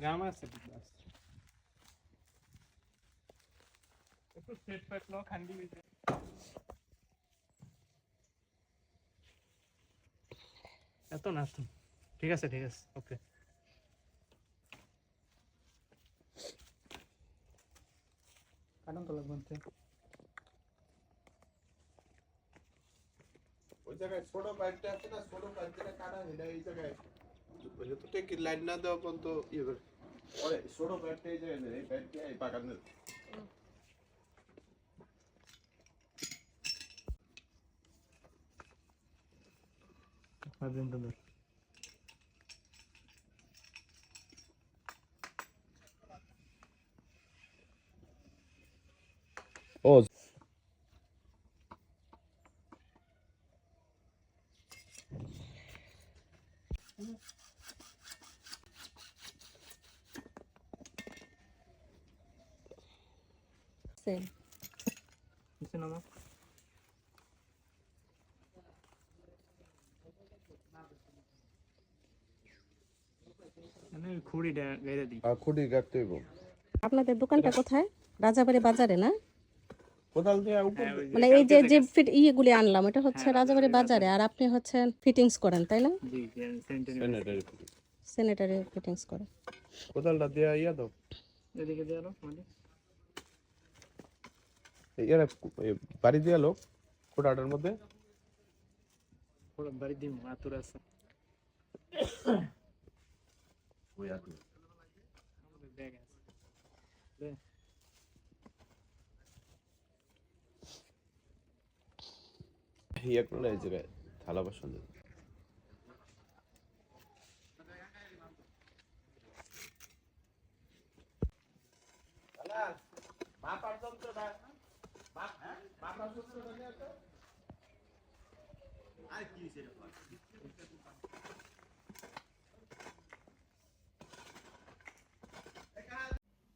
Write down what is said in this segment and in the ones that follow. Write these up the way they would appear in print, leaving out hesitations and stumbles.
গ্রাম আছে একটু সেট প্যাট লো খান্ডি এত না তো ঠিক আছে ওকে কারণ তো লাগবে ওই জায়গায় ছোট পাইপটা আছে না, ছোট পাইপ যেটা কাটা এটা এই জায়গায় ওইটা তো টেকি লাইন না দেওয়া পর্যন্ত ইয়ে করে ওরে ছোট পাইপটা এই জায়গায় এই পাইপটা এই পাকানোর দিন তো ও Same. কিছু না মানে খুঁড়িটা গাইরা দিই খুঁটি গাড়তে হইব। আপনাদের দোকানটা কোথায়? রাজাবাড়ি বাজারে না? কোদাল দিয়ে উপর মানে এই যে যে ফিট ইয়েগুলি আনলাম এটা হচ্ছে রাজাবাড়ি বাজারে, আর আপনি হচ্ছেন ফিটিংস করেন তাই না? জি স্যানিটারি স্যানিটারি ফিটিংস করেন। কোদালটা দিয়ে ইয়া দাও এদিকে দিয়ে আলো মানে এরা বাড়ি দিয়ে লোক কোটাটার মধ্যে পুরো বাড়ি দিই আতুর আছে ওই আতুর আমাদের ব্যাগ আছে ইয়া করলে এই জায়গায় থালা বাসন দেবে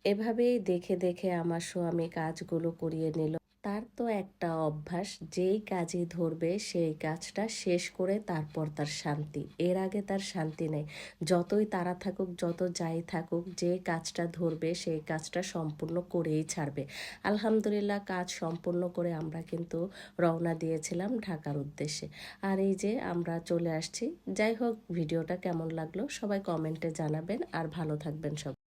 এভাবেই দেখে দেখে আমার স্বামী কাজগুলো করিয়ে নিল। তার তো একটা অভ্যাস, যেই কাজই ধরবে সেই কাজটা শেষ করে তারপর তার শান্তি, এর আগে তার শান্তি নেই। যতই তাড়া থাকুক, যত যাই থাকুক, যে কাজটা ধরবে সেই কাজটা সম্পূর্ণ করেই ছাড়বে। আলহামদুলিল্লাহ কাজ সম্পূর্ণ করে আমরা কিন্তু রওনা দিয়েছিলাম ঢাকার উদ্দেশ্যে। আর এই যে আমরা চলে আসছি। যাই হোক, ভিডিওটা কেমন লাগলো সবাই কমেন্টে জানাবেন, আর ভালো থাকবেন সবাই।